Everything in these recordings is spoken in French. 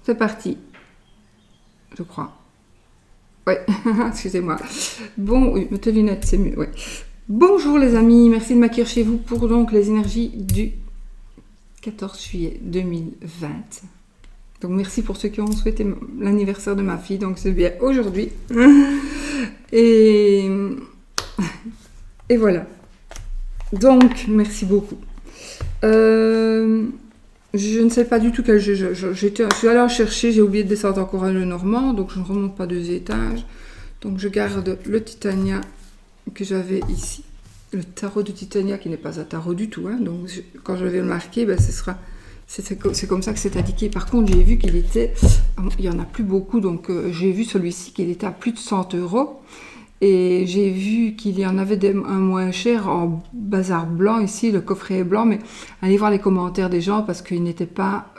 c'est parti. Je crois. Ouais, excusez-moi. Bon, oui, mettez les lunettes, c'est mieux, ouais. Bonjour les amis, merci de m'accueillir chez vous pour donc les énergies du 14 juillet 2020. Donc merci pour ceux qui ont souhaité l'anniversaire de ma fille, donc c'est bien aujourd'hui. Et voilà. Donc, merci beaucoup. Je ne sais pas du tout quel jeu. Je suis allée en chercher, j'ai oublié de descendre encore à le Normand, donc je ne remonte pas 2 étages. Donc je garde le Titania que j'avais ici. Le tarot de Titania qui n'est pas un tarot du tout. Hein, donc quand je vais le marquer, ben, c'est comme ça que c'est indiqué. Par contre, j'ai vu qu'il était... Il n'y en a plus beaucoup, donc j'ai vu celui-ci qu'il était à plus de 100 €. Et j'ai vu qu'il y en avait un moins cher en bazar blanc ici, le coffret est blanc, mais allez voir les commentaires des gens parce qu'ils n'étaient pas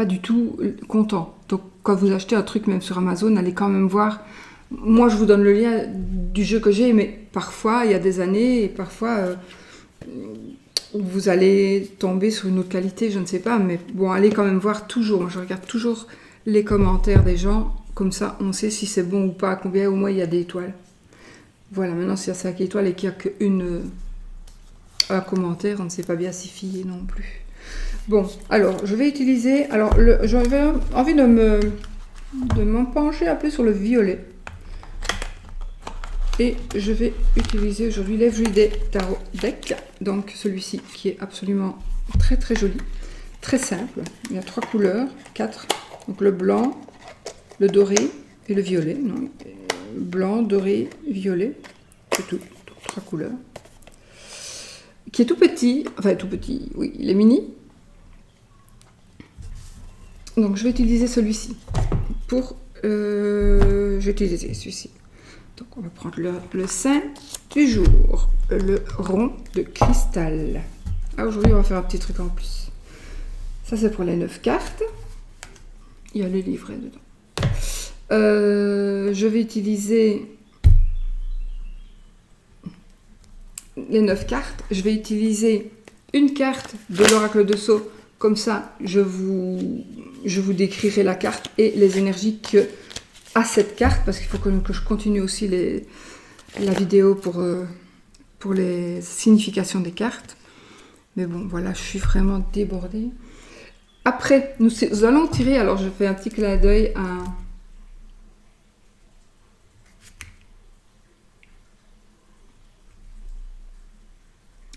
du tout contents. Donc quand vous achetez un truc même sur Amazon, allez quand même voir. Moi je vous donne le lien du jeu que j'ai, mais parfois il y a des années et parfois vous allez tomber sur une autre qualité, je ne sais pas, mais bon, allez quand même voir toujours. Moi je regarde toujours les commentaires des gens. Comme ça, on sait si c'est bon ou pas, combien au moins il y a d'étoiles. Voilà, maintenant s'il y a 5 étoiles et qu'il n'y a un commentaire, on ne sait pas bien s'y fier non plus. Bon, alors, je vais utiliser... Alors, j'avais envie de m'en pencher un peu sur le violet. Et je vais utiliser aujourd'hui l'Everyday Tarot Deck. Donc, celui-ci qui est absolument très très joli. Très simple. Il y a 3 couleurs, 4. Donc, le blanc, le doré et le violet. Non, blanc, doré, violet. C'est tout. 3 couleurs. Qui est tout petit. Enfin, tout petit, oui, il est mini. Donc, je vais utiliser celui-ci. Je vais utiliser celui-ci. Donc, on va prendre le saint du jour. Le rond de cristal. Ah, aujourd'hui, on va faire un petit truc en plus. Ça, c'est pour les 9 cartes. Il y a le livret dedans. Je vais utiliser les 9 cartes. Je vais utiliser une carte de l'oracle de Sceaux. Comme ça, je vous décrirai la carte et les énergies que a cette carte. Parce qu'il faut que je continue aussi la vidéo pour les significations des cartes. Mais bon, voilà, je suis vraiment débordée. Après, nous allons tirer. Alors, je fais un petit clin d'œil à...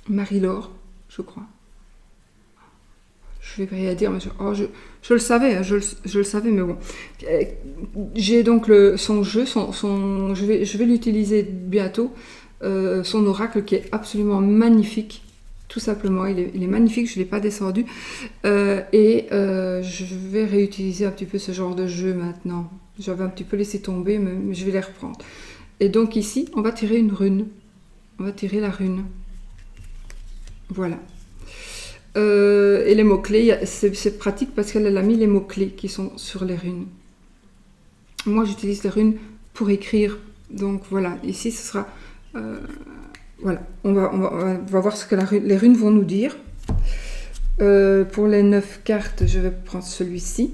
Marie-Laure, je crois. Je vais rien dire, mais je le savais, hein, je le savais, mais bon. J'ai donc son jeu, je vais l'utiliser bientôt, son oracle qui est absolument magnifique, tout simplement. Il est magnifique, je ne l'ai pas descendu. Je vais réutiliser un petit peu ce genre de jeu maintenant. J'avais un petit peu laissé tomber, mais je vais les reprendre. Et donc ici, on va tirer une rune. On va tirer la rune. Voilà. Et les mots-clés, c'est pratique parce qu'elle a mis les mots-clés qui sont sur les runes. Moi, j'utilise les runes pour écrire. Donc voilà, ici, ce sera... voilà, on va voir ce que les runes vont nous dire. Pour les 9 cartes, je vais prendre celui-ci,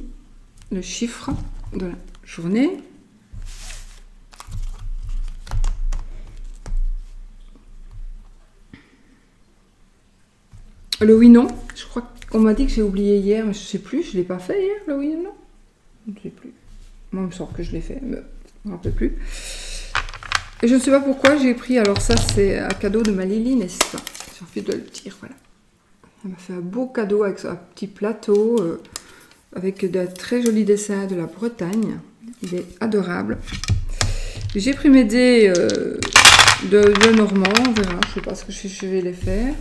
le chiffre de la journée. Le oui-non, je crois qu'on m'a dit que j'ai oublié hier, mais je ne sais plus, je ne l'ai pas fait hier, le oui-non. Je ne sais plus. Moi, il me semble que je l'ai fait, mais je ne me rappelle plus. Et je ne sais pas pourquoi j'ai pris, alors ça c'est un cadeau de ma Lily, n'est-ce pas? J'ai envie de le dire, voilà. Elle m'a fait un beau cadeau avec un petit plateau, avec de très jolis dessins de la Bretagne. Il est adorable. J'ai pris mes dés de Normand, on verra, je ne sais pas ce que je vais les faire.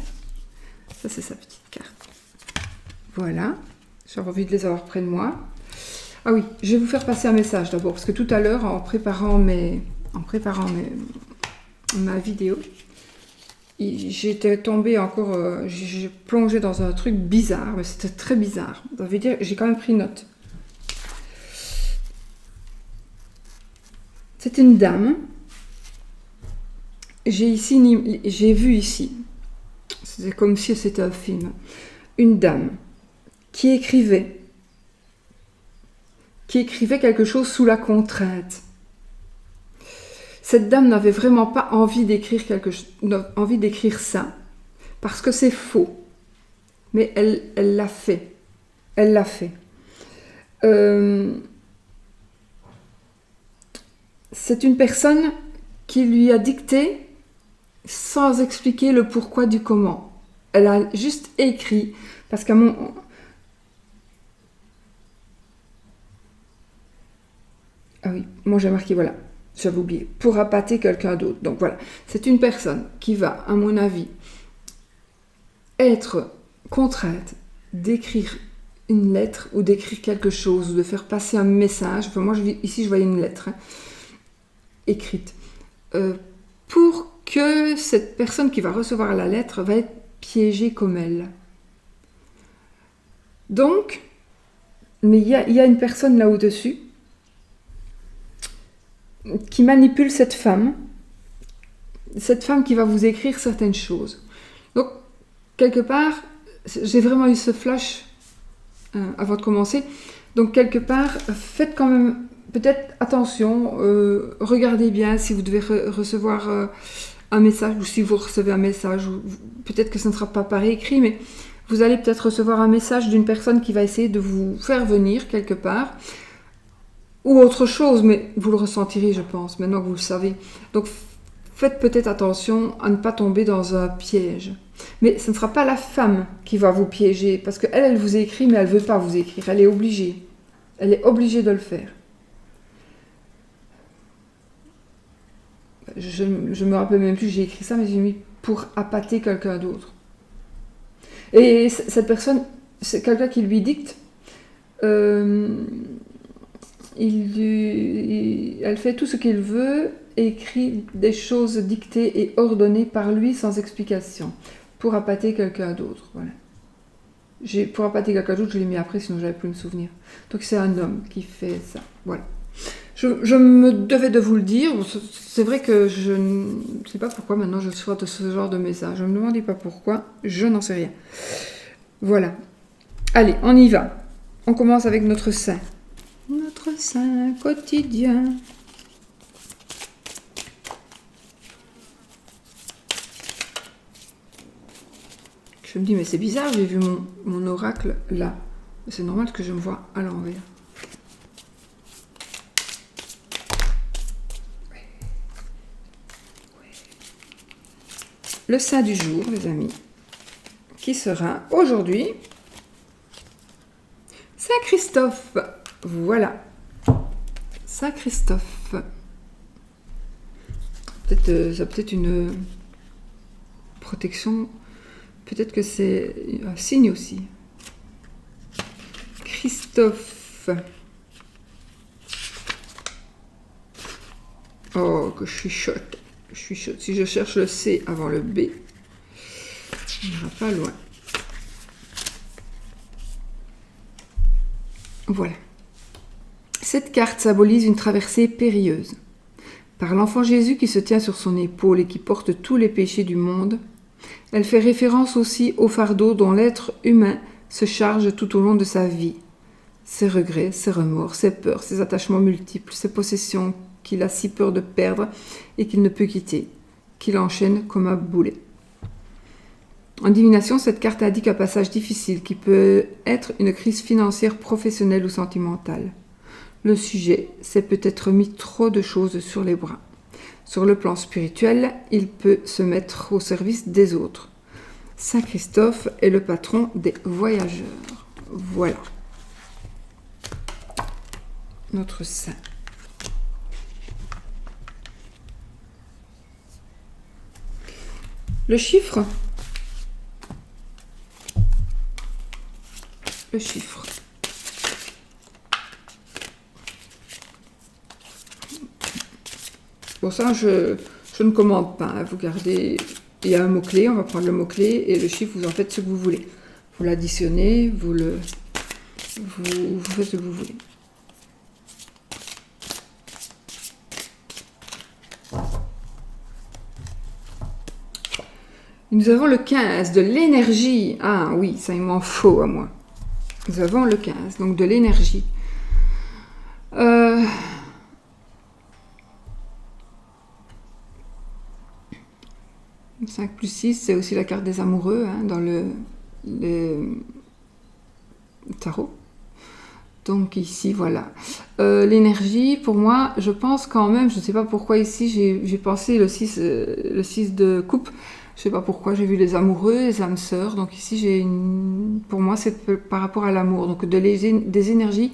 Ça, c'est sa petite carte. Voilà. J'ai envie de les avoir près de moi. Ah oui, je vais vous faire passer un message d'abord. Parce que tout à l'heure, en préparant ma vidéo, j'étais tombée encore... j'ai plongé dans un truc bizarre. Mais c'était très bizarre. Ça veut dire j'ai quand même pris note. C'est une dame. J'ai vu ici... C'est comme si c'était un film. Une dame qui écrivait quelque chose sous la contrainte. Cette dame n'avait vraiment pas envie d'écrire ça, parce que c'est faux. Mais elle l'a fait. Elle l'a fait. C'est une personne qui lui a dicté sans expliquer le pourquoi du comment. Elle a juste écrit, parce qu'à mon... Ah oui, moi j'ai marqué, voilà, j'avais oublié, pour appâter quelqu'un d'autre. Donc voilà, c'est une personne qui va, à mon avis, être contrainte d'écrire une lettre ou d'écrire quelque chose, ou de faire passer un message. Enfin, moi, ici, je voyais une lettre écrite. Pour que cette personne qui va recevoir la lettre va être piégée comme elle. Donc, mais il y a une personne là au-dessus qui manipule cette femme qui va vous écrire certaines choses. Donc, quelque part, j'ai vraiment eu ce flash avant de commencer. Donc, quelque part, faites quand même peut-être attention, regardez bien si vous devez recevoir un message, ou si vous recevez un message, ou peut-être que ça ne sera pas par écrit, mais vous allez peut-être recevoir un message d'une personne qui va essayer de vous faire venir quelque part, ou autre chose, mais vous le ressentirez, je pense, maintenant que vous le savez. Donc, faites peut-être attention à ne pas tomber dans un piège. Mais ce ne sera pas la femme qui va vous piéger, parce qu'elle, elle vous écrit, mais elle ne veut pas vous écrire. Elle est obligée. Elle est obligée de le faire. Je me rappelle même plus, j'ai écrit ça, mais j'ai mis pour appâter quelqu'un d'autre. Et cette personne, c'est quelqu'un qui lui dicte. Elle fait tout ce qu'il veut, écrit des choses dictées et ordonnées par lui sans explication, pour appâter quelqu'un d'autre. Voilà. Pour appâter quelqu'un d'autre, je l'ai mis après, sinon j'avais plus me souvenir. Donc c'est un homme qui fait ça. Voilà. Je me devais de vous le dire. C'est vrai que je ne sais pas pourquoi maintenant je reçois de ce genre de message. Je ne me demandais pas pourquoi, je n'en sais rien. Voilà. Allez, on y va. On commence avec notre saint. Notre saint quotidien. Je me dis, mais c'est bizarre, j'ai vu mon oracle là. C'est normal que je me vois à l'envers. Le saint du jour, les amis, qui sera aujourd'hui Saint Christophe. Voilà. Saint Christophe. Ça peut-être une protection. Peut-être que c'est un signe aussi. Christophe. Oh, que je suis chotte. Je suis chotte. Si je cherche le C avant le B, on n'ira pas loin. Voilà. Cette carte symbolise une traversée périlleuse. Par l'enfant Jésus qui se tient sur son épaule et qui porte tous les péchés du monde, elle fait référence aussi au fardeau dont l'être humain se charge tout au long de sa vie. Ses regrets, ses remords, ses peurs, ses attachements multiples, ses possessions qu'il a si peur de perdre et qu'il ne peut quitter, qu'il enchaîne comme un boulet. En divination, cette carte indique un passage difficile qui peut être une crise financière, professionnelle ou sentimentale. Le sujet s'est peut-être mis trop de choses sur les bras. Sur le plan spirituel, il peut se mettre au service des autres. Saint Christophe est le patron des voyageurs. Voilà. Notre saint. Le chiffre. Le chiffre. Pour ça, je ne commande pas. Hein. Vous gardez... Il y a un mot-clé, on va prendre le mot-clé et le chiffre, vous en faites ce que vous voulez. Vous l'additionnez, vous faites ce que vous voulez. Nous avons le 15 de l'énergie. Ah oui, ça il m'en faut à moi. nous avons le 15, donc de l'énergie. 5 plus 6, c'est aussi la carte des amoureux hein, dans le tarot. Donc ici, voilà. L'énergie, pour moi, je pense quand même, je ne sais pas pourquoi ici, j'ai pensé le 6 de coupe. Je ne sais pas pourquoi, j'ai vu les amoureux, les âmes sœurs. Donc ici, pour moi, c'est par rapport à l'amour. Donc des énergies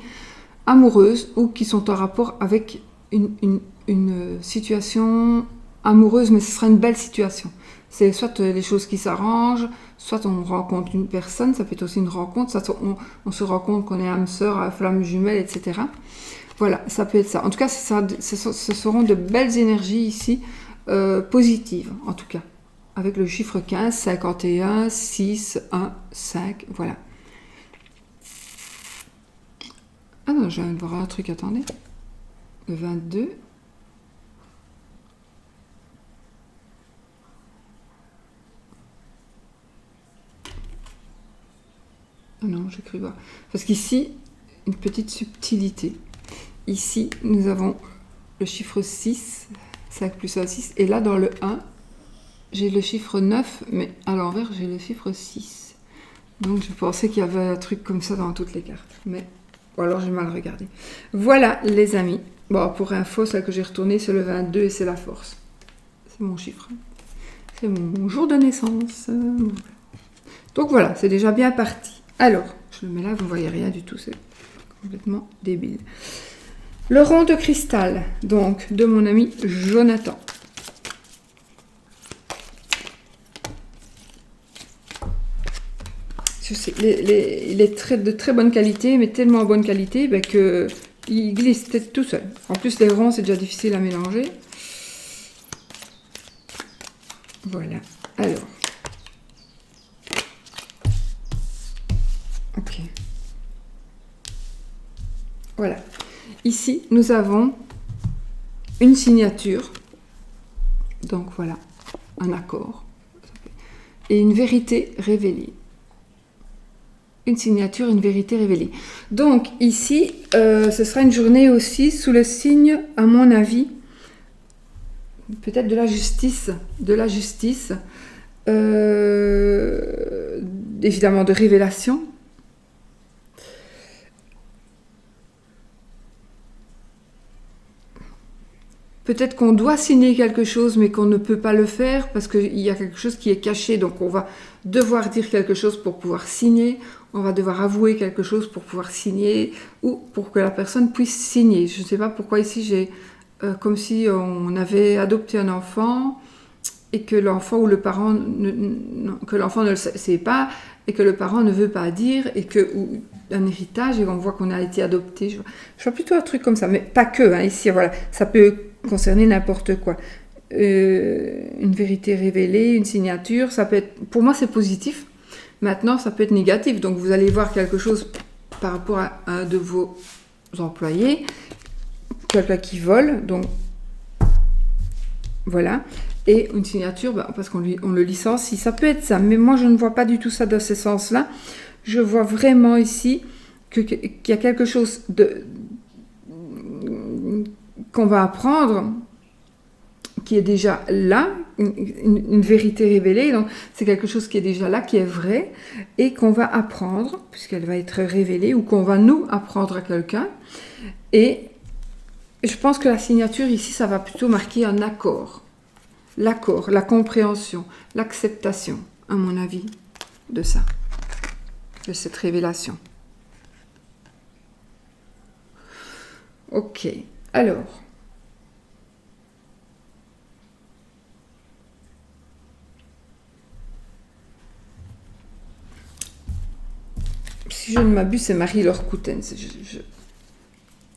amoureuses ou qui sont en rapport avec une situation amoureuse, mais ce sera une belle situation. C'est soit les choses qui s'arrangent, soit on rencontre une personne, ça peut être aussi une rencontre, soit on se rend compte qu'on est âme sœur, flamme jumelle, etc. Voilà, ça peut être ça. En tout cas, ce seront de belles énergies ici, positives, en tout cas. Avec le chiffre 15, 51, 6, 1, 5, voilà. Ah non, je viens de voir un truc, attendez. Le 22. Ah non, j'ai cru voir. Parce qu'ici, une petite subtilité. Ici, nous avons le chiffre 6, 5 plus 1, 6. Et là, dans le 1, j'ai le chiffre 9, mais à l'envers, j'ai le chiffre 6. Donc, je pensais qu'il y avait un truc comme ça dans toutes les cartes. Mais, ou alors j'ai mal regardé. Voilà, les amis. Bon, pour info, celle que j'ai retournée, c'est le 22 et c'est la force. C'est mon chiffre. C'est mon jour de naissance. Donc voilà, c'est déjà bien parti. Alors, je le mets là, vous ne voyez rien du tout, c'est complètement débile. Le rond de cristal, donc, de mon ami Jonathan. Je sais, il est de très bonne qualité, mais tellement bonne qualité qu'il glisse tout seul. En plus, les ronds, c'est déjà difficile à mélanger. Voilà. Alors. Ok. Voilà. Ici, nous avons une signature. Donc voilà, un accord. Et une vérité révélée. Une signature, une vérité révélée. Donc ici, ce sera une journée aussi sous le signe, à mon avis, peut-être de la justice. Évidemment de révélation. Peut-être qu'on doit signer quelque chose, mais qu'on ne peut pas le faire parce qu'il y a quelque chose qui est caché. Donc, on va devoir dire quelque chose pour pouvoir signer. On va devoir avouer quelque chose pour pouvoir signer ou pour que la personne puisse signer. Je ne sais pas pourquoi ici, j'ai comme si on avait adopté un enfant et que l'enfant ou le parent que l'enfant ne le sait pas et que le parent ne veut pas dire et que ou un héritage et on voit qu'on a été adopté. Je vois plutôt un truc comme ça, mais pas que. Hein, ici, voilà, ça peut concerner n'importe quoi. Une vérité révélée, une signature, ça peut être, pour moi c'est positif. Maintenant, ça peut être négatif. Donc, vous allez voir quelque chose par rapport à un de vos employés, quelqu'un qui vole, donc voilà. Et une signature, parce qu'on le licencie, ça peut être ça. Mais moi, je ne vois pas du tout ça dans ce sens-là. Je vois vraiment ici qu'il y a quelque chose qu'on va apprendre qui est déjà là, une vérité révélée. Donc, c'est quelque chose qui est déjà là, qui est vrai, et qu'on va apprendre, puisqu'elle va être révélée, ou qu'on va nous apprendre à quelqu'un. Et je pense que la signature, ici, ça va plutôt marquer un accord. L'accord, la compréhension, l'acceptation, à mon avis, de ça, de cette révélation. Ok, alors... Si je ne m'abuse, c'est Marie-Laure Couten.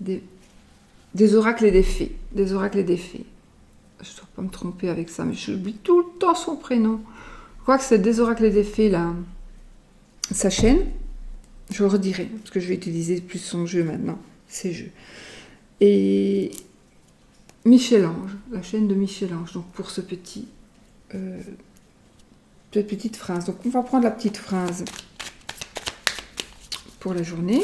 Des oracles et des fées. Des oracles et des fées. Je ne dois pas me tromper avec ça, mais j'oublie tout le temps son prénom. Je crois que c'est des oracles et des fées, là. Sa chaîne, je redirai, parce que je vais utiliser plus son jeu maintenant. Ses jeux. Et Michel-Ange, la chaîne de Michel-Ange. Donc pour ce petit... cette petite phrase. Donc on va prendre la petite phrase. pour la journée.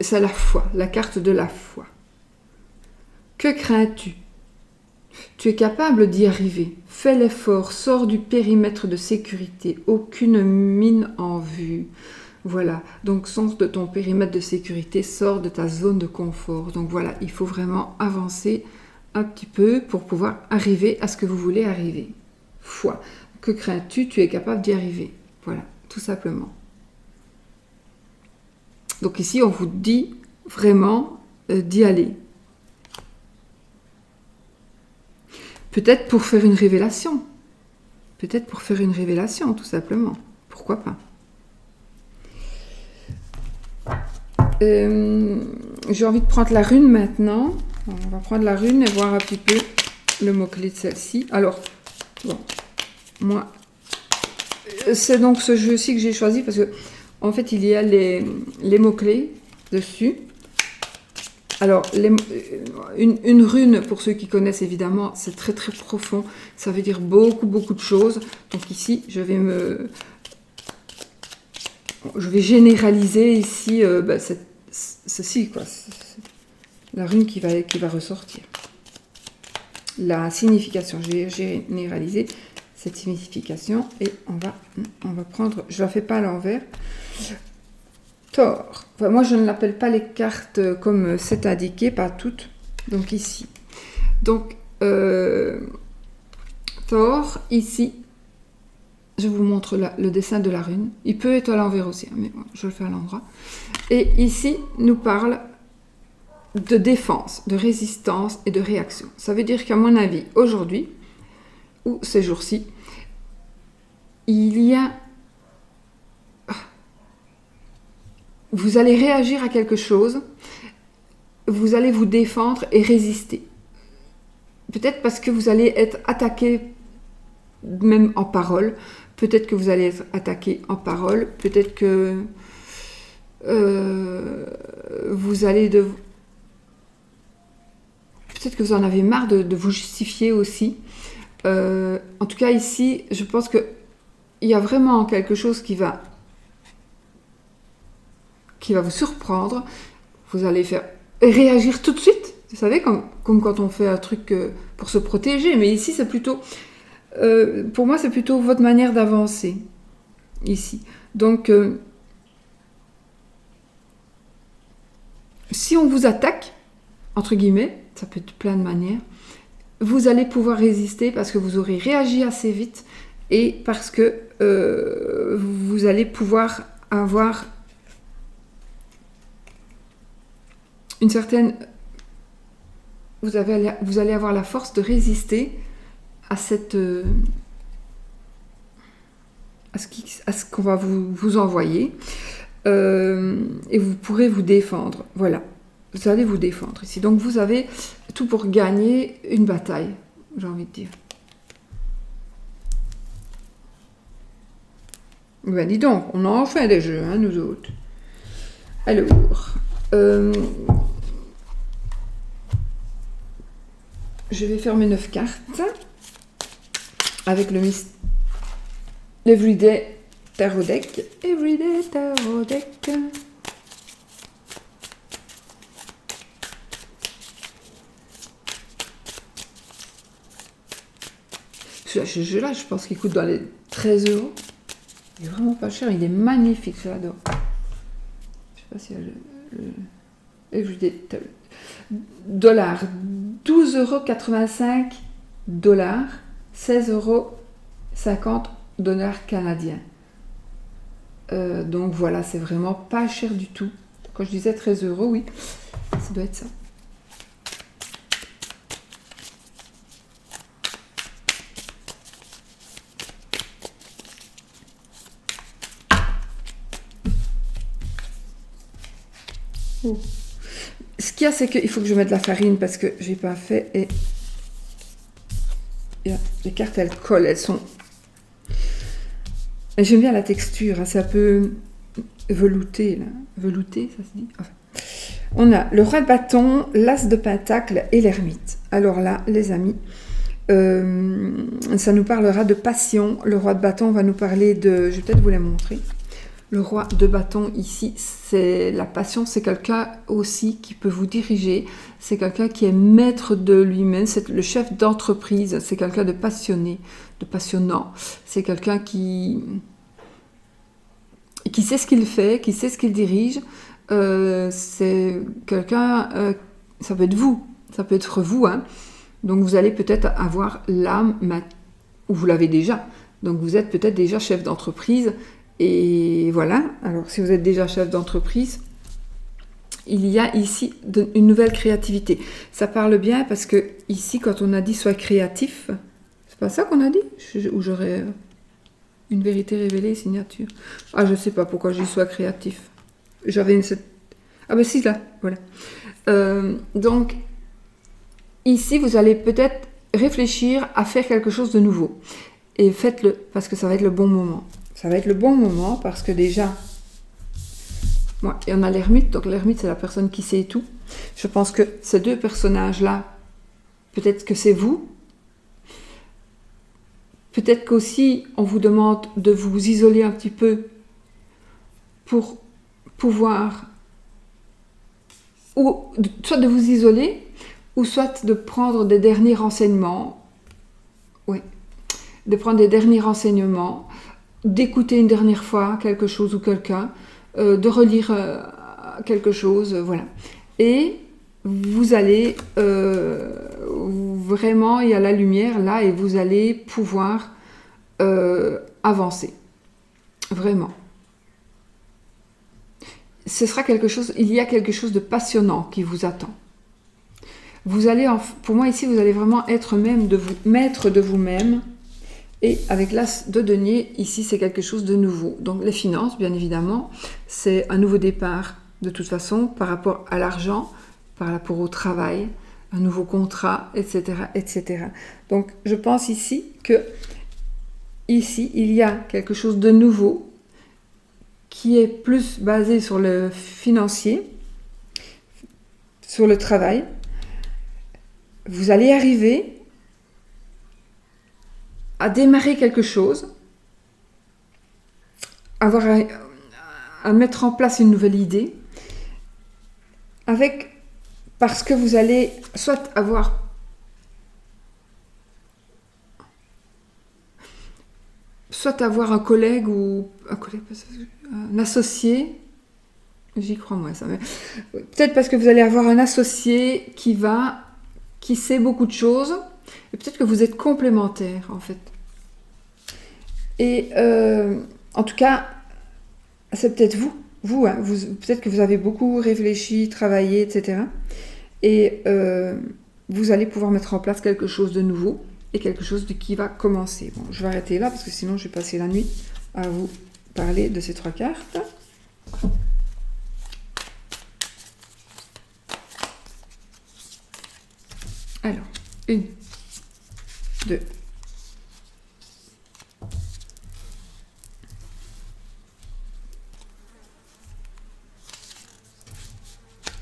C'est la foi, la carte de la foi. Que crains-tu? Tu es capable d'y arriver. Fais l'effort, sors du périmètre de sécurité. Aucune mine en vue. Voilà, donc sors de ton périmètre de sécurité, sors de ta zone de confort. Donc voilà, il faut vraiment avancer un petit peu pour pouvoir arriver à ce que vous voulez arriver. Foi. Que crains-tu? Tu es capable d'y arriver. Voilà, tout simplement. Donc ici, on vous dit vraiment d'y aller. Peut-être pour faire une révélation. Peut-être pour faire une révélation, tout simplement. Pourquoi pas? J'ai envie de prendre la rune maintenant. On va prendre la rune et voir un petit peu le mot-clé de celle-ci. Alors, bon, moi, c'est donc ce jeu-ci que j'ai choisi parce que en fait, il y a les mots-clés dessus. Alors, une rune, pour ceux qui connaissent évidemment, c'est très très profond. Ça veut dire beaucoup beaucoup de choses. Donc ici, je vais généraliser ici ceci, quoi. La rune qui va ressortir. La signification, je vais généraliser cette signification et on va prendre, je la fais pas à l'envers. Thor. Enfin, moi, je ne l'appelle pas les cartes comme c'est indiqué, pas toutes. Donc ici. Donc, Thor, ici, je vous montre le dessin de la rune. Il peut être à l'envers aussi, hein, mais je le fais à l'endroit. Et ici, nous parle de défense, de résistance et de réaction. Ça veut dire qu'à mon avis, aujourd'hui, ou ces jours-ci, il y a... Vous allez réagir à quelque chose, vous allez vous défendre et résister. Peut-être parce que vous allez être attaqué même en parole, peut-être que vous allez être attaqué en parole, peut-être que vous allez peut-être que vous en avez marre de vous justifier aussi. En tout cas ici, je pense qu'il y a vraiment quelque chose qui va vous surprendre. Vous allez faire réagir tout de suite. Vous savez, comme quand on fait un truc pour se protéger. Mais ici, c'est plutôt... pour moi, c'est plutôt votre manière d'avancer. Ici. Donc, si on vous attaque, entre guillemets, ça peut être plein de manières, vous allez pouvoir résister parce que vous aurez réagi assez vite et parce que vous allez pouvoir avoir une certaine... Vous allez avoir la force de résister à cette... à ce qu'on va vous envoyer. Et vous pourrez vous défendre. Voilà. Vous allez vous défendre ici. Donc vous avez tout pour gagner une bataille, j'ai envie de dire. Ben dis donc, on en fait des jeux, hein, nous autres. Alors... je vais faire mes 9 cartes avec le Everyday Tarot Deck. Everyday Tarot Deck. Ce jeu-là, je pense qu'il coûte dans les 13 €. Il est vraiment pas cher, il est magnifique, j'adore. Je sais pas s'il y a le Everyday Tarot. Dollars, 12,85 $, 16,50 $ canadiens. Donc voilà, c'est vraiment pas cher du tout. Quand je disais 13 €, oui, ça doit être ça. Oh. Ce qu'il y a, c'est qu'il faut que je mette la farine parce que j'ai pas fait et Les cartes, elles collent, elles sont... J'aime bien la texture, hein, c'est un peu velouté, là. Velouté, ça se dit enfin. On a le roi de bâton, l'as de pentacle et l'ermite. Alors là, les amis, ça nous parlera de passion. Le roi de bâton va nous parler de... Je vais peut-être vous la montrer. Le roi de bâton ici, c'est la passion, c'est quelqu'un aussi qui peut vous diriger, c'est quelqu'un qui est maître de lui-même, c'est le chef d'entreprise, c'est quelqu'un de passionné, de passionnant, c'est quelqu'un qui sait ce qu'il fait, qui sait ce qu'il dirige, c'est quelqu'un, ça peut être vous, hein. Donc vous allez peut-être avoir l'âme, ou vous l'avez déjà, donc vous êtes peut-être déjà chef d'entreprise. Et voilà, alors si vous êtes déjà chef d'entreprise, il y a ici une nouvelle créativité. Ça parle bien parce que ici, quand on a dit sois créatif, c'est pas ça qu'on a dit? Ou j'aurais une vérité révélée, signature. Ah, je sais pas pourquoi je dis sois créatif. J'avais une... Ah ben si, là, voilà. Donc, ici, vous allez peut-être réfléchir à faire quelque chose de nouveau. Et faites-le, parce que ça va être le bon moment. Ça va être le bon moment parce que déjà, il y en a l'ermite. Donc l'ermite, c'est la personne qui sait tout. Je pense que ces deux personnages-là, peut-être que c'est vous. Peut-être qu'aussi, on vous demande de vous isoler un petit peu pour pouvoir, ou soit de vous isoler, ou soit de prendre des derniers renseignements. Oui, de prendre des derniers renseignements, d'écouter une dernière fois quelque chose ou quelqu'un, de relire quelque chose, voilà. Et vous allez vraiment, il y a la lumière là, et vous allez pouvoir avancer. Vraiment. Ce sera quelque chose, il y a quelque chose de passionnant qui vous attend. Vous allez, pour moi ici, vous allez vraiment être maître de vous-même. Et avec l'as de denier, ici, c'est quelque chose de nouveau. Donc les finances, bien évidemment, c'est un nouveau départ, de toute façon, par rapport à l'argent, par rapport au travail, un nouveau contrat, etc., etc. Donc je pense ici que, ici, il y a quelque chose de nouveau qui est plus basé sur le financier, sur le travail. Vous allez arriver à démarrer quelque chose, à mettre en place une nouvelle idée, parce que vous allez soit avoir un collègue ou un associé, j'y crois moi ça, mais peut-être parce que vous allez avoir un associé qui sait beaucoup de choses. Et peut-être que vous êtes complémentaires, en fait. Et en tout cas, c'est peut-être vous, hein, peut-être que vous avez beaucoup réfléchi, travaillé, etc. Et vous allez pouvoir mettre en place quelque chose de nouveau et quelque chose qui va commencer. Bon, je vais arrêter là parce que sinon je vais passer la nuit à vous parler de ces 3 cartes. Alors, 1, 2,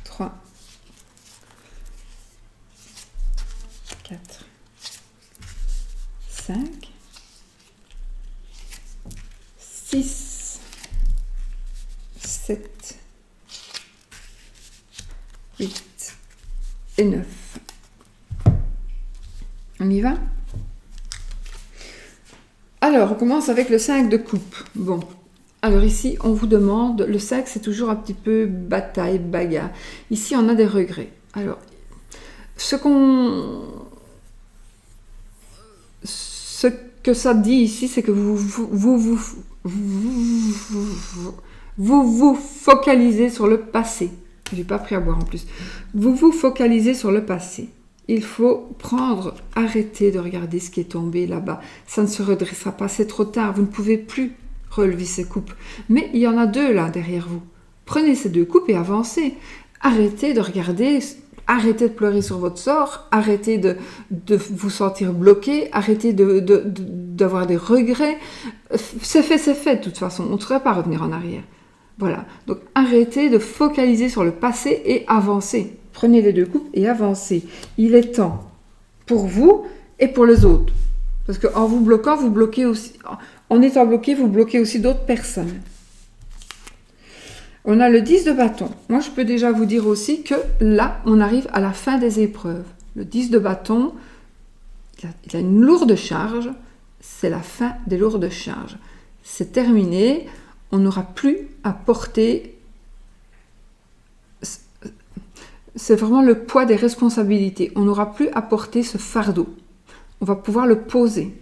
3, 4, 5, 6, 7, 8 et 9. On y va? Alors, on commence avec le 5 de coupe. Bon, alors ici, on vous demande, le 5, c'est toujours un petit peu bataille, bagarre. Ici, on a des regrets. Alors, ce que ça dit ici, c'est que vous focalisez sur le passé. J'ai pas pris à boire en plus. Vous vous focalisez sur le passé. Il faut arrêter de regarder ce qui est tombé là-bas. Ça ne se redressera pas, c'est trop tard. Vous ne pouvez plus relever ces coupes. Mais il y en a 2 là derrière vous. Prenez ces 2 coupes et avancez. Arrêtez de regarder arrêtez de pleurer sur votre sort, arrêtez de vous sentir bloqué, arrêtez d'avoir des regrets. C'est fait, de toute façon, on ne devrait pas revenir en arrière. Voilà, donc arrêtez de focaliser sur le passé et avancez. Prenez les deux coupes et avancez. Il est temps pour vous et pour les autres. Parce qu'en vous bloquant, vous bloquez aussi. En étant bloqué, vous bloquez aussi d'autres personnes. On a le 10 de bâton. Moi, je peux déjà vous dire aussi que là, on arrive à la fin des épreuves. Le 10 de bâton, il a une lourde charge. C'est la fin des lourdes charges. C'est terminé. On n'aura plus à porter. C'est vraiment le poids des responsabilités. On n'aura plus à porter ce fardeau. On va pouvoir le poser.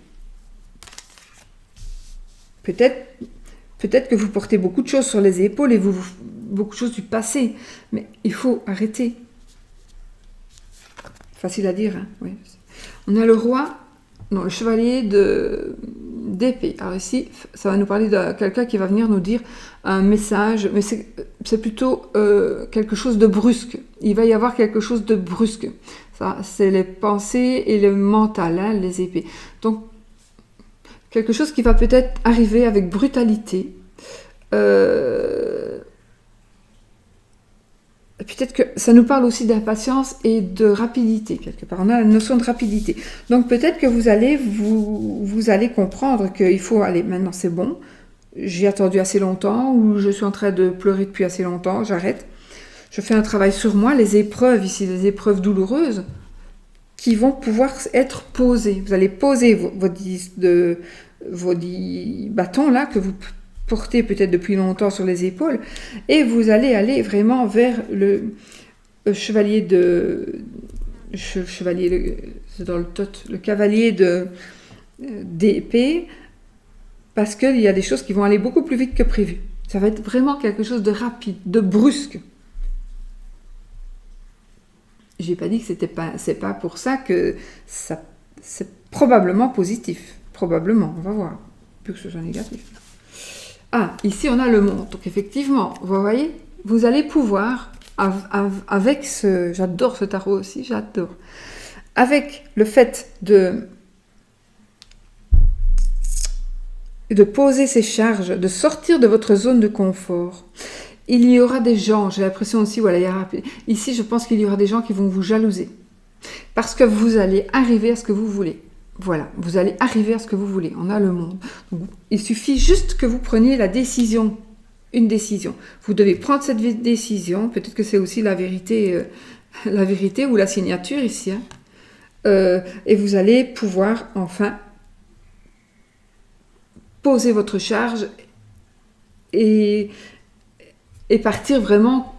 Peut-être que vous portez beaucoup de choses sur les épaules et beaucoup de choses du passé. Mais il faut arrêter. Facile à dire, hein, oui. On a le roi, non, le chevalier d'épée. Alors ici, ça va nous parler de quelqu'un qui va venir nous dire un message, mais c'est plutôt quelque chose de brusque. Il va y avoir quelque chose de brusque. Ça, c'est les pensées et le mental, hein, les épées. Donc, quelque chose qui va peut-être arriver avec brutalité. Peut-être que ça nous parle aussi d'impatience et de rapidité, quelque part. On a la notion de rapidité. Donc peut-être que vous allez comprendre qu'il faut aller, maintenant c'est bon, j'ai attendu assez longtemps, ou je suis en train de pleurer depuis assez longtemps, j'arrête. Je fais un travail sur moi, les épreuves ici, les épreuves douloureuses, qui vont pouvoir être posées. Vous allez poser vos 10 bâtons là, que vous portez peut-être depuis longtemps sur les épaules, et vous allez aller vraiment vers le chevalier c'est dans le tot, le cavalier d'épée, parce qu'il y a des choses qui vont aller beaucoup plus vite que prévu. Ça va être vraiment quelque chose de rapide, de brusque. J'ai pas dit que c'est pas pour ça que c'est probablement positif. Probablement, on va voir. Plus que ce soit négatif. Ah, ici on a le monde. Donc effectivement, vous voyez, vous allez pouvoir, avec ce... J'adore ce tarot aussi, j'adore. Avec le fait de poser ces charges, de sortir de votre zone de confort, il y aura des gens, j'ai l'impression aussi, voilà, ici je pense qu'il y aura des gens qui vont vous jalouser. Parce que vous allez arriver à ce que vous voulez. Voilà, vous allez arriver à ce que vous voulez. On a le monde. Donc, il suffit juste que vous preniez la décision, une décision. Vous devez prendre cette décision. Peut-être que c'est aussi la vérité ou la signature ici. Hein. Et vous allez pouvoir enfin poser votre charge et partir vraiment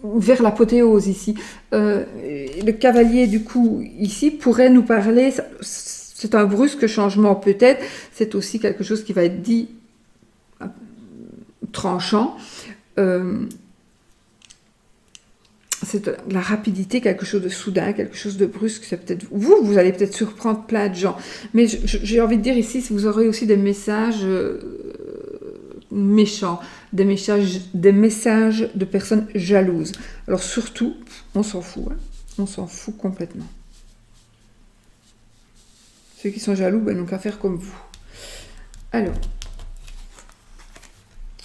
vers l'apothéose ici. Le cavalier, du coup, ici, pourrait nous parler, c'est un brusque changement peut-être, c'est aussi quelque chose qui va être dit tranchant. C'est de la rapidité, quelque chose de soudain, quelque chose de brusque. C'est peut-être vous allez peut-être surprendre plein de gens. Mais j'ai envie de dire ici, vous aurez aussi des messages méchants, des messages de personnes jalouses. Alors surtout, on s'en fout, hein. On s'en fout complètement. Ceux qui sont jaloux, n'ont qu'à faire comme vous. Alors,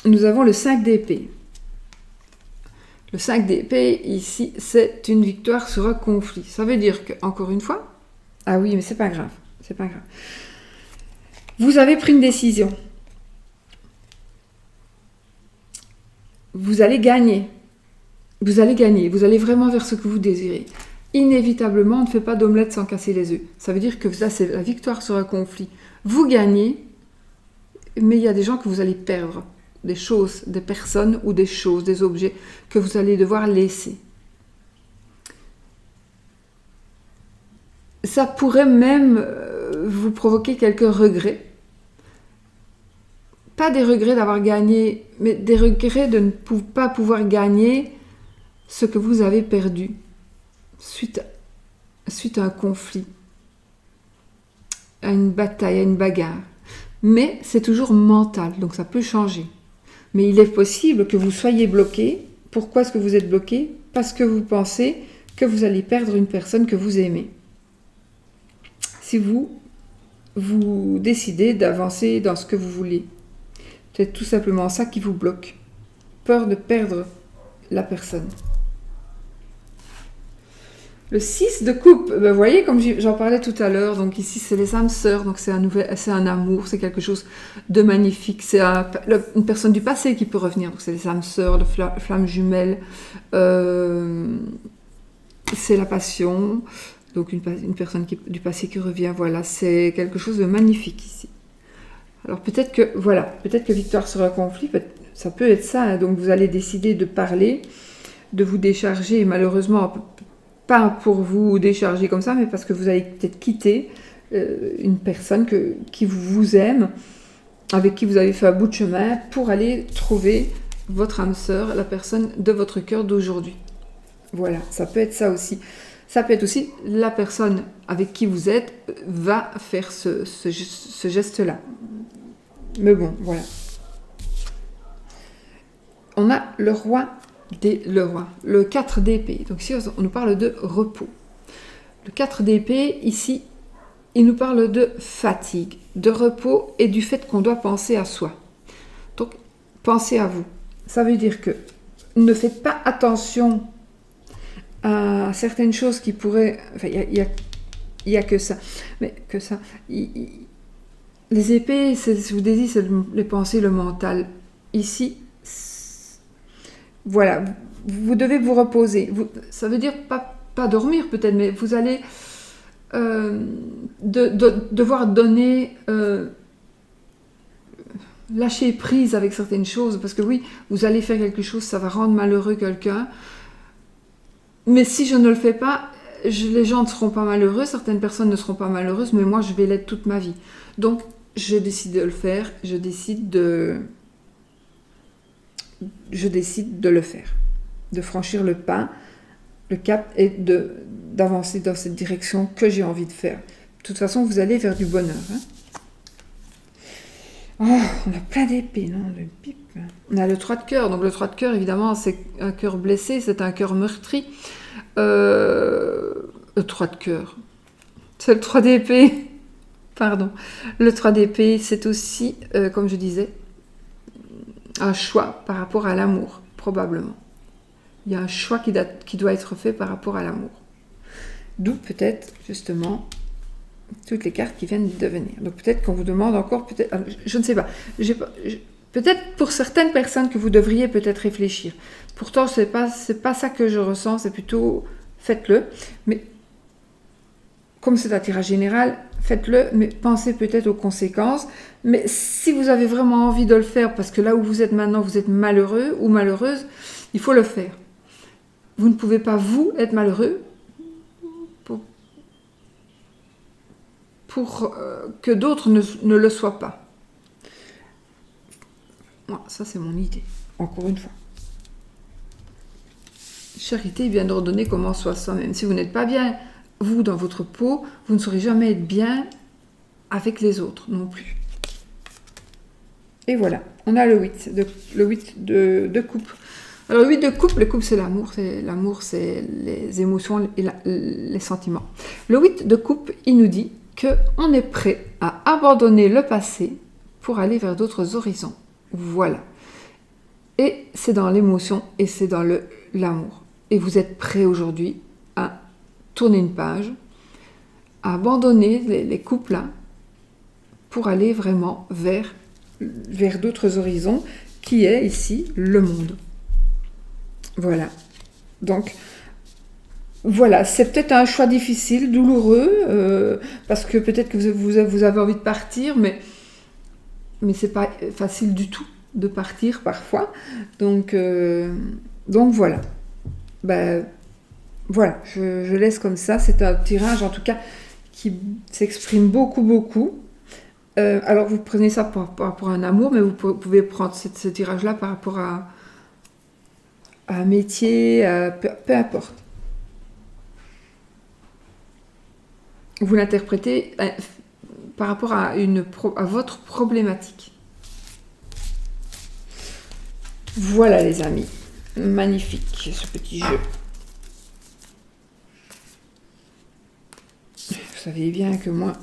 nous avons le 5 d'épée. Le 5 d'épée, ici, c'est une victoire sur un conflit. Ça veut dire que, encore une fois, ah oui, mais c'est pas grave, c'est pas grave. Vous avez pris une décision. Vous allez gagner. Vous allez gagner. Vous allez vraiment vers ce que vous désirez. Inévitablement, on ne fait pas d'omelette sans casser les œufs. Ça veut dire que ça, c'est la victoire sur un conflit. Vous gagnez, mais il y a des gens que vous allez perdre. Des choses, des personnes ou des choses, des objets que vous allez devoir laisser. Ça pourrait même vous provoquer quelques regrets. Pas des regrets d'avoir gagné, mais des regrets de ne pas pouvoir gagner ce que vous avez perdu suite à un conflit, à une bataille, à une bagarre. Mais c'est toujours mental, donc ça peut changer. Mais il est possible que vous soyez bloqué. Pourquoi est-ce que vous êtes bloqué? Parce que vous pensez que vous allez perdre une personne que vous aimez. Si vous décidez d'avancer dans ce que vous voulez. C'est tout simplement ça qui vous bloque. Peur de perdre la personne. Le 6 de coupe, vous voyez, comme j'en parlais tout à l'heure, donc ici c'est les âmes sœurs, donc c'est un amour, c'est quelque chose de magnifique, c'est une personne du passé qui peut revenir, donc c'est les âmes sœurs, de flammes jumelles, c'est la passion, donc une personne du passé qui revient, voilà, c'est quelque chose de magnifique ici. Alors peut-être que Victoire sur le conflit, ça peut être ça, hein, donc vous allez décider de parler, de vous décharger, et malheureusement, pas pour vous décharger comme ça, mais parce que vous allez peut-être quitter une personne qui vous aime, avec qui vous avez fait un bout de chemin, pour aller trouver votre âme sœur, la personne de votre cœur d'aujourd'hui. Voilà, ça peut être ça aussi. Ça peut être aussi la personne avec qui vous êtes va faire ce geste-là. Mais bon, voilà. On a le roi, le 4 d'épée. Donc ici, on nous parle de repos. Le 4 d'épée, ici, il nous parle de fatigue, de repos et du fait qu'on doit penser à soi. Donc, pensez à vous. Ça veut dire que ne faites pas attention à certaines choses qui pourraient... Enfin, il y a que ça. Mais que ça. Les épées, je vous dis, c'est les pensées, le mental. Ici, voilà, vous devez vous reposer. Ça veut dire pas dormir peut-être, mais vous allez devoir donner... lâcher prise avec certaines choses, parce que oui, vous allez faire quelque chose, ça va rendre malheureux quelqu'un, mais si je ne le fais pas, les gens ne seront pas malheureux, certaines personnes ne seront pas malheureuses, mais moi je vais l'être toute ma vie. Donc je décide de le faire, je décide de le faire, de franchir le pas, le cap, et d'avancer dans cette direction que j'ai envie de faire. De toute façon, vous allez vers du bonheur, hein. Oh, on a plein d'épées, non, de pipe. On a le 3 de cœur. Donc le 3 de cœur, évidemment, c'est un cœur blessé, c'est un cœur meurtri. Le 3 de cœur. C'est le 3 d'épée. Pardon. Le 3 d'épée, c'est aussi, comme je disais, un choix par rapport à l'amour, probablement. Il y a un choix qui doit être fait par rapport à l'amour. D'où peut-être, justement... toutes les cartes qui viennent de venir. Donc peut-être qu'on vous demande encore, peut-être, je ne sais pas, peut-être pour certaines personnes que vous devriez peut-être réfléchir. Pourtant, c'est pas ça que je ressens, c'est plutôt faites-le. Mais comme c'est un tirage général, faites-le, mais pensez peut-être aux conséquences. Mais si vous avez vraiment envie de le faire, parce que là où vous êtes maintenant, vous êtes malheureux ou malheureuse, il faut le faire. Vous ne pouvez pas, vous, être malheureux pour que d'autres ne le soient pas. Moi, ça, c'est mon idée, encore une fois. Charité bien ordonnée commence à soi-même. Si vous n'êtes pas bien, vous, dans votre peau, vous ne saurez jamais être bien avec les autres non plus. Et voilà, on a le 8 de coupe. Alors, le 8 de coupe, le couple, c'est l'amour. L'amour, c'est les émotions et les sentiments. Le 8 de coupe, il nous dit qu'on est prêt à abandonner le passé pour aller vers d'autres horizons. Voilà. Et c'est dans l'émotion et c'est dans l'amour. Et vous êtes prêt aujourd'hui à tourner une page, à abandonner les couples là pour aller vraiment vers d'autres horizons qui est ici le monde. Voilà. Donc, voilà, c'est peut-être un choix difficile, douloureux, parce que peut-être que vous avez envie de partir, mais c'est pas facile du tout de partir parfois. Donc voilà. Ben, voilà, je laisse comme ça. C'est un tirage, en tout cas, qui s'exprime beaucoup, beaucoup. Alors, vous prenez ça par rapport à un amour, mais vous pouvez prendre ce tirage-là par rapport à un métier, peu importe. Vous l'interprétez par rapport à votre problématique. Voilà les amis, magnifique ce petit jeu. savez bien que moi...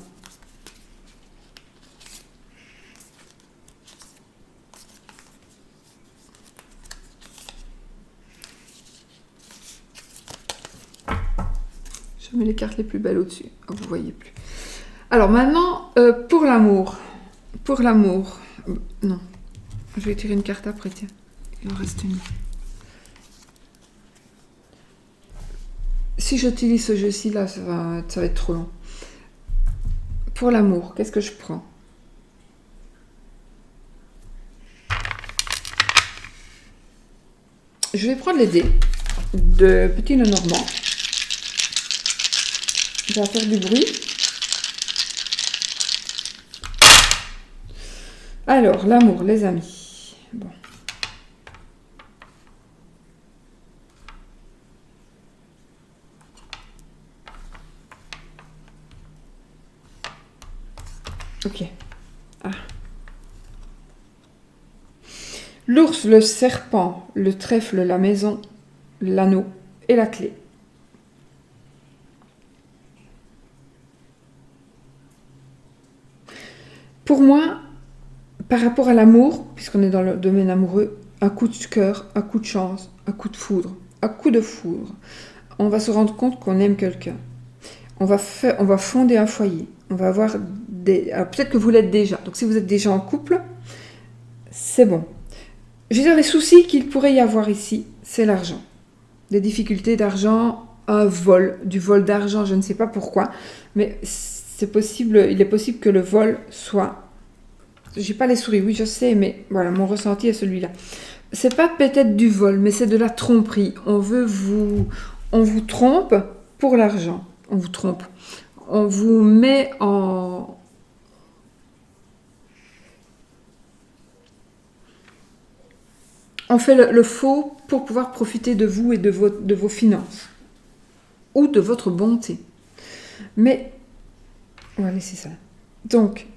Je mets les cartes les plus belles au-dessus. Oh, vous voyez plus. Alors maintenant, pour l'amour. Pour l'amour. Non. Je vais tirer une carte après, tiens. Il en reste une. Si j'utilise ce jeu-ci, là, ça va être trop long. Pour l'amour, qu'est-ce que je prends? Je vais prendre les dés de Petit Lenormand. Ça va faire du bruit. Alors, l'amour, les amis. Bon. Ok. Ah. L'ours, le serpent, le trèfle, la maison, l'anneau et la clé. Pour moi, par rapport à l'amour, puisqu'on est dans le domaine amoureux, un coup de cœur, un coup de chance, un coup de foudre, un coup de foudre, on va se rendre compte qu'on aime quelqu'un. On va fonder un foyer. On va avoir des... Alors peut-être que vous l'êtes déjà. Donc si vous êtes déjà en couple, c'est bon. Je veux dire, les soucis qu'il pourrait y avoir ici, c'est l'argent. Des difficultés d'argent, un vol, du vol d'argent, je ne sais pas pourquoi, mais c'est possible, il est possible que le vol soit... J'ai pas les souris, oui je sais, mais voilà, mon ressenti est celui-là. C'est pas peut-être du vol, mais c'est de la tromperie. On vous trompe pour l'argent. On vous trompe. On vous met en... On fait le faux pour pouvoir profiter de vous et de vos finances. Ou de votre bonté. Mais, on va laisser ça. Donc,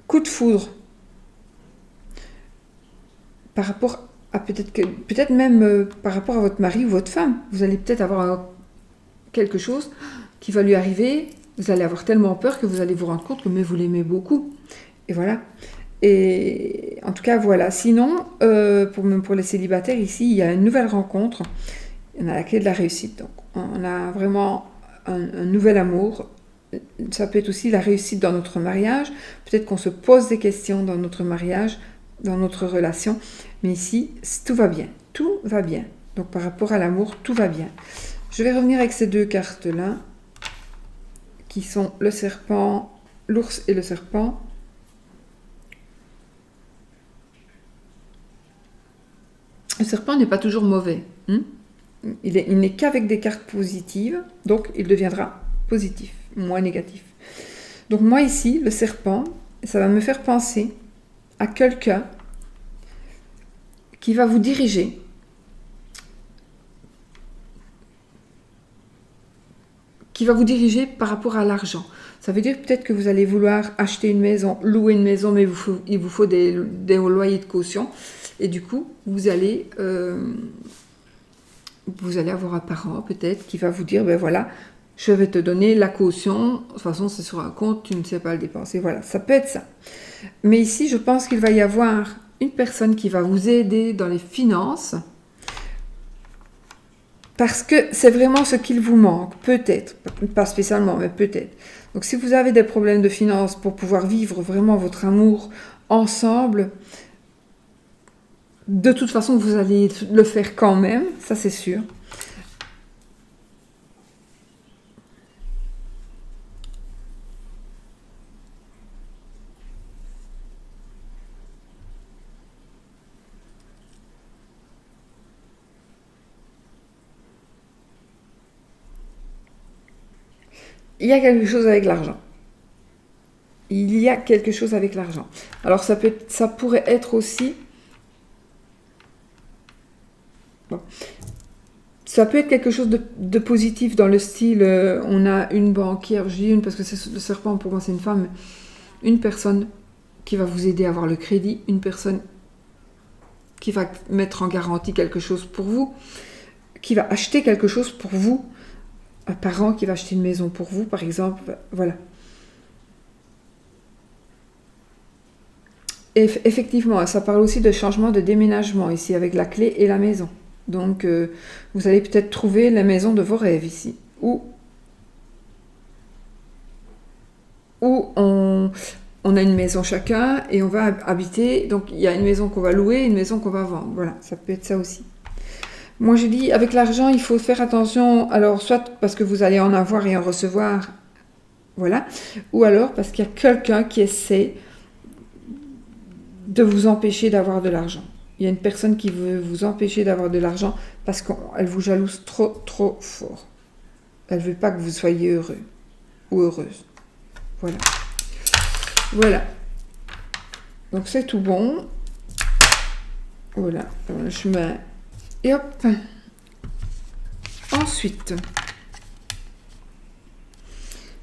coup de foudre. Par rapport à peut-être même par rapport à votre mari ou votre femme. Vous allez peut-être avoir quelque chose qui va lui arriver. Vous allez avoir tellement peur que vous allez vous rendre compte que mais vous l'aimez beaucoup. Et voilà. Et en tout cas, voilà. Sinon, pour les célibataires, ici, il y a une nouvelle rencontre. On a la clé de la réussite. Donc, on a vraiment un nouvel amour. Ça peut être aussi la réussite dans notre mariage. Peut-être qu'on se pose des questions dans notre mariage, dans notre relation. Mais ici, tout va bien. Tout va bien. Donc, par rapport à l'amour, tout va bien. Je vais revenir avec ces deux cartes-là, qui sont le serpent, l'ours et le serpent. Le serpent n'est pas toujours mauvais. Il n'est qu'avec des cartes positives, donc il deviendra positif, moins négatif. Donc moi ici, le serpent, ça va me faire penser à quelqu'un qui va vous diriger, par rapport à l'argent. Ça veut dire peut-être que vous allez vouloir acheter une maison, louer une maison, mais il vous faut des loyers de caution. Et du coup, vous allez avoir un parent peut-être qui va vous dire, ben voilà, je vais te donner la caution. De toute façon, c'est sur un compte, tu ne sais pas le dépenser. Voilà, ça peut être ça. Mais ici, je pense qu'il va y avoir une personne qui va vous aider dans les finances. Parce que c'est vraiment ce qu'il vous manque, peut-être, pas spécialement, mais peut-être. Donc si vous avez des problèmes de finances pour pouvoir vivre vraiment votre amour ensemble, de toute façon vous allez le faire quand même, ça c'est sûr. Il y a quelque chose avec l'argent. Il y a quelque chose avec l'argent. Alors ça pourrait être aussi... Bon. Ça peut être quelque chose de positif dans le style, on a une banquière, je dis une parce que c'est le serpent, pour moi c'est une femme, une personne qui va vous aider à avoir le crédit, une personne qui va mettre en garantie quelque chose pour vous, qui va acheter quelque chose pour vous. un parent qui va acheter une maison pour vous, par exemple. Voilà. Et effectivement, ça parle aussi de changement de déménagement ici, avec la clé et la maison. Donc, vous allez peut-être trouver la maison de vos rêves ici. Ou on a une maison chacun et on va habiter. Donc, il y a une maison qu'on va louer et une maison qu'on va vendre. Voilà, ça peut être ça aussi. Moi, je dis, avec l'argent, il faut faire attention. Alors, soit parce que vous allez en avoir et en recevoir, voilà. Ou alors parce qu'il y a quelqu'un qui essaie de vous empêcher d'avoir de l'argent. Il y a une personne qui veut vous empêcher d'avoir de l'argent parce qu'elle vous jalouse trop, trop fort. Elle ne veut pas que vous soyez heureux ou heureuse. Voilà. Voilà. Donc, c'est tout bon. Voilà. Dans le chemin. Et hop. Ensuite,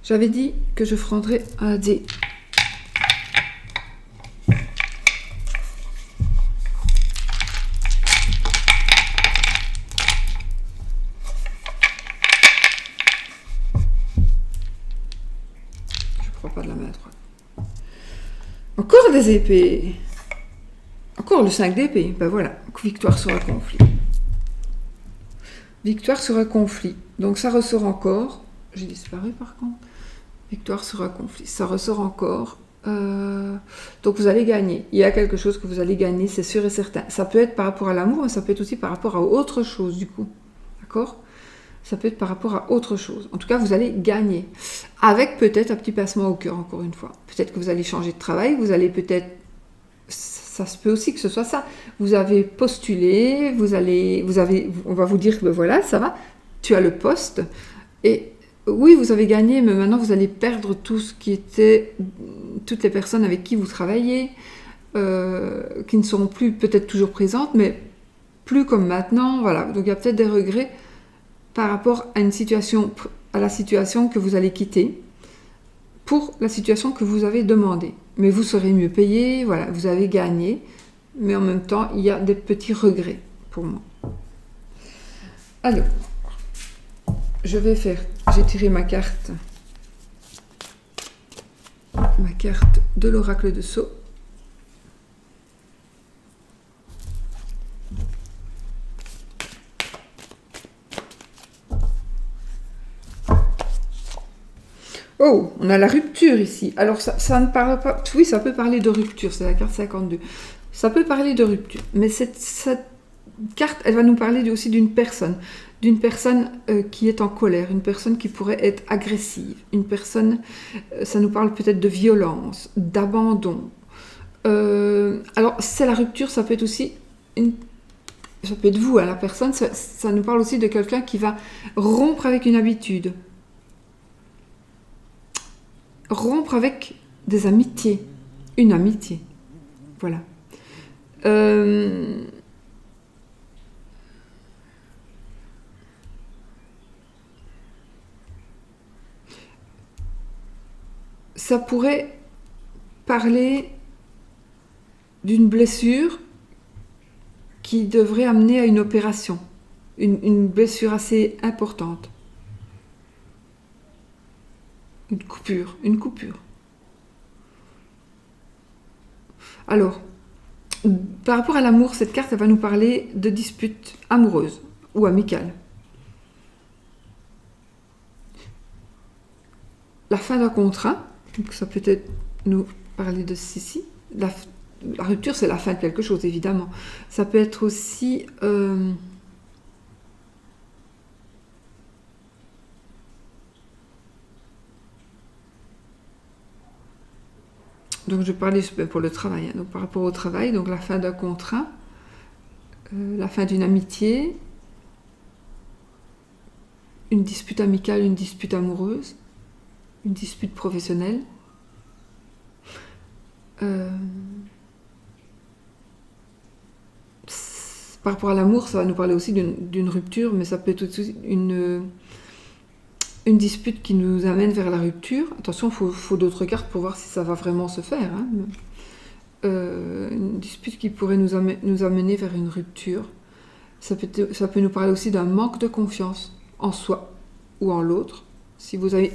j'avais dit que je prendrais un dé. Pas de la main droite. Encore des épées. Encore le 5 d'épée. Ben voilà. Victoire sur un conflit. Victoire sur un conflit. Donc ça ressort encore. J'ai disparu par contre. Victoire sur un conflit. Ça ressort encore. Donc vous allez gagner. Il y a quelque chose que vous allez gagner, c'est sûr et certain. Ça peut être par rapport à l'amour, mais ça peut être aussi par rapport à autre chose du coup. D'accord ? Ça peut être par rapport à autre chose. En tout cas, vous allez gagner. Avec peut-être un petit passement au cœur, encore une fois. Peut-être que vous allez changer de travail, vous allez peut-être... Ça se peut aussi que ce soit ça. Vous avez postulé, on va vous dire, ben voilà, ça va, tu as le poste. Et oui, vous avez gagné, mais maintenant vous allez perdre tout ce qui était... Toutes les personnes avec qui vous travaillez, qui ne seront plus peut-être toujours présentes, mais plus comme maintenant. Voilà. Donc il y a peut-être des regrets par rapport à la situation que vous allez quitter, pour la situation que vous avez demandée. Mais vous serez mieux payé, voilà, vous avez gagné, mais en même temps, il y a des petits regrets pour moi. Alors, j'ai tiré ma carte de l'oracle de Sceaux. Oh, on a la rupture ici. Alors, ça ne parle pas... Oui, ça peut parler de rupture, c'est la carte 52. Ça peut parler de rupture. Mais cette carte, elle va nous parler aussi d'une personne qui est en colère, une personne qui pourrait être agressive, une personne, ça nous parle peut-être de violence, d'abandon. Alors, c'est la rupture, ça peut être aussi... Ça peut être vous, hein, la personne, ça nous parle aussi de quelqu'un qui va rompre avec une habitude. Rompre avec des amitiés. Une amitié. Voilà. Ça pourrait parler d'une blessure qui devrait amener à une opération. Une blessure assez importante. Une coupure. Alors, par rapport à l'amour, cette carte, elle va nous parler de disputes amoureuses ou amicales. La fin d'un contrat, donc ça peut être nous parler de ceci. La rupture, c'est la fin de quelque chose, évidemment. Ça peut être aussi... Donc je parlais pour le travail, hein. Donc par rapport au travail, donc la fin d'un contrat, la fin d'une amitié, une dispute amicale, une dispute amoureuse, une dispute professionnelle. Par rapport à l'amour, ça va nous parler aussi d'une rupture, mais ça peut être aussi une dispute qui nous amène vers la rupture. Attention, il faut d'autres cartes pour voir si ça va vraiment se faire. Hein. Une dispute qui pourrait nous amener vers une rupture. Ça peut nous parler aussi d'un manque de confiance en soi ou en l'autre. Si vous avez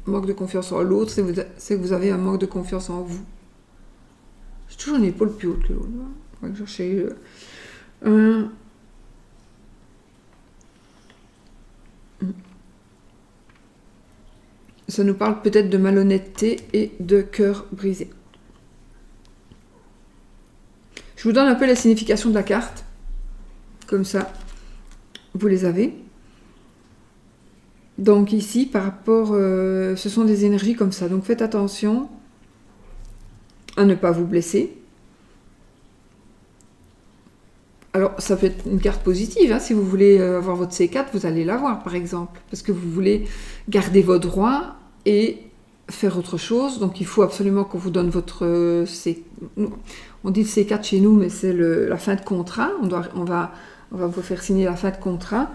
un manque de confiance en l'autre, c'est que vous avez un manque de confiance en vous. J'ai toujours une épaule plus haute que l'autre. On va chercher un... Ça nous parle peut-être de malhonnêteté et de cœur brisé. Je vous donne un peu la signification de la carte. Comme ça, vous les avez. Donc ici, par rapport... ce sont des énergies comme ça. Donc faites attention à ne pas vous blesser. Alors, ça peut être une carte positive. Hein. Si vous voulez avoir votre C4, vous allez l'avoir, par exemple. Parce que vous voulez garder vos droits et faire autre chose. Donc, il faut absolument qu'on vous donne votre C... On dit C4 chez nous, mais c'est la fin de contrat. On va vous faire signer la fin de contrat.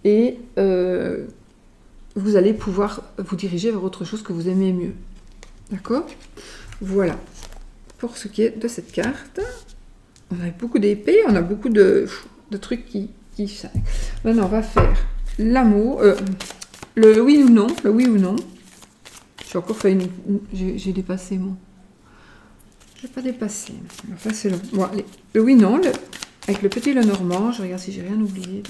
Et vous allez pouvoir vous diriger vers autre chose que vous aimez mieux. D'accord ? Voilà. Pour ce qui est de cette carte... On a beaucoup d'épées, on a beaucoup de trucs qui... Maintenant, on va faire l'amour, le oui ou non, le oui ou non. J'ai encore fait une... J'ai dépassé mon... Je n'ai pas dépassé. Enfin, c'est long. Bon, allez. Le oui, non, avec le petit le normand. Je regarde si j'ai rien oublié.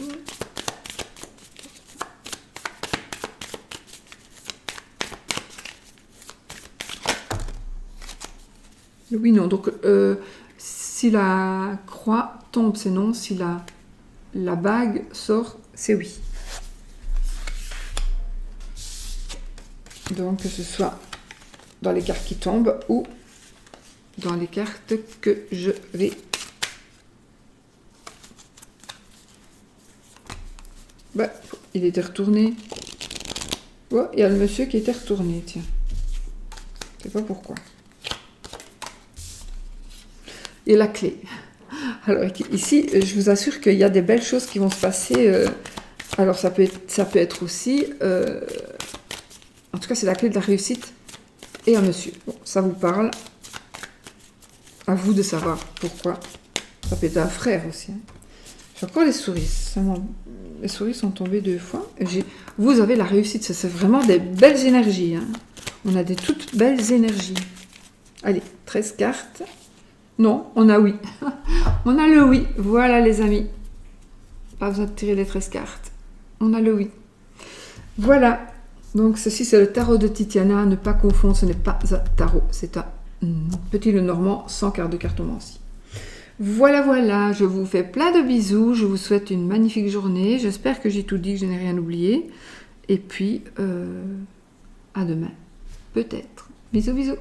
Le oui, non. Donc... si la croix tombe, c'est non. Si la bague sort, c'est oui. Donc, que ce soit dans les cartes qui tombent ou dans les cartes que je vais... Bah, il était retourné. Oh, il y a le monsieur qui était retourné, tiens. Je sais pas pourquoi. Et la clé. Alors ici, je vous assure qu'il y a des belles choses qui vont se passer. Alors ça peut être aussi... en tout cas, c'est la clé de la réussite. Et un monsieur. Bon, ça vous parle. À vous de savoir pourquoi. Ça peut être un frère aussi. Hein. J'ai encore les souris. Les souris sont tombées 2 fois. Vous avez la réussite. Ça, c'est vraiment des belles énergies. Hein. On a des toutes belles énergies. Allez, 13 cartes. Non, on a oui. On a le oui. Voilà, les amis. Pas besoin de tirer les 13 cartes. On a le oui. Voilà. Donc, ceci, c'est le tarot de Titiana. Ne pas confondre, ce n'est pas un tarot. C'est un petit Lenormand sans carte de cartomancie. Voilà, voilà. Je vous fais plein de bisous. Je vous souhaite une magnifique journée. J'espère que j'ai tout dit, que je n'ai rien oublié. Et puis, à demain. Peut-être. Bisous, bisous.